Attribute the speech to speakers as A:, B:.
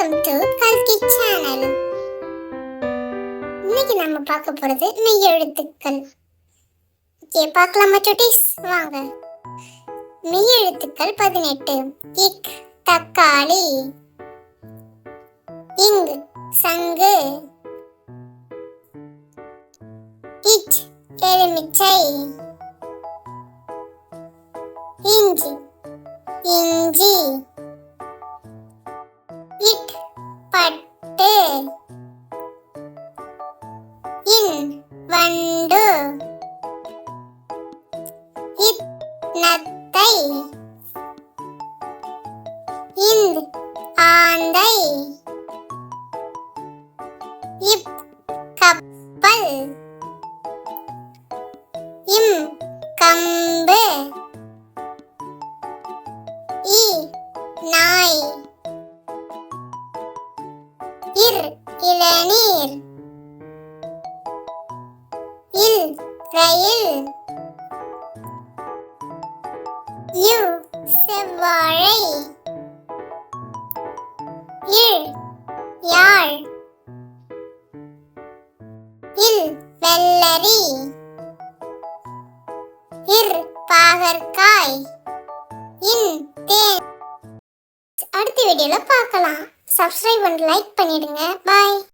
A: Welcome to கல்கி channel. இன்னைக்கு நம்ம பார்க்க போறது மெய் எழுத்துக்கள். பார்க்கலாமா சுட்டீஸ்? வாங்க. மெய் எழுத்துக்கள் 18. இக் தக்காளி, இங் சங்கு, இச் எலுமிச்சை, இஞ்சி இஞ்சி, இட் பட்டு, இன் வண்டு, இத் நத்தை, இந்த் ஆந்தை, இப் கப்பல், இம் கம்பு, இ நாய், இர் இளநீர், இல் ரயில், யு செவ்வாழை, இல் யாழ், இல் வெள்ளரி, இர் பாகற்காய், இன் தேன். அடுத்த வீடியோல பார்க்கலாம். சப்ஸ்கிரைப் பண்ணி லைக் பண்ணிடுங்க. பாய்.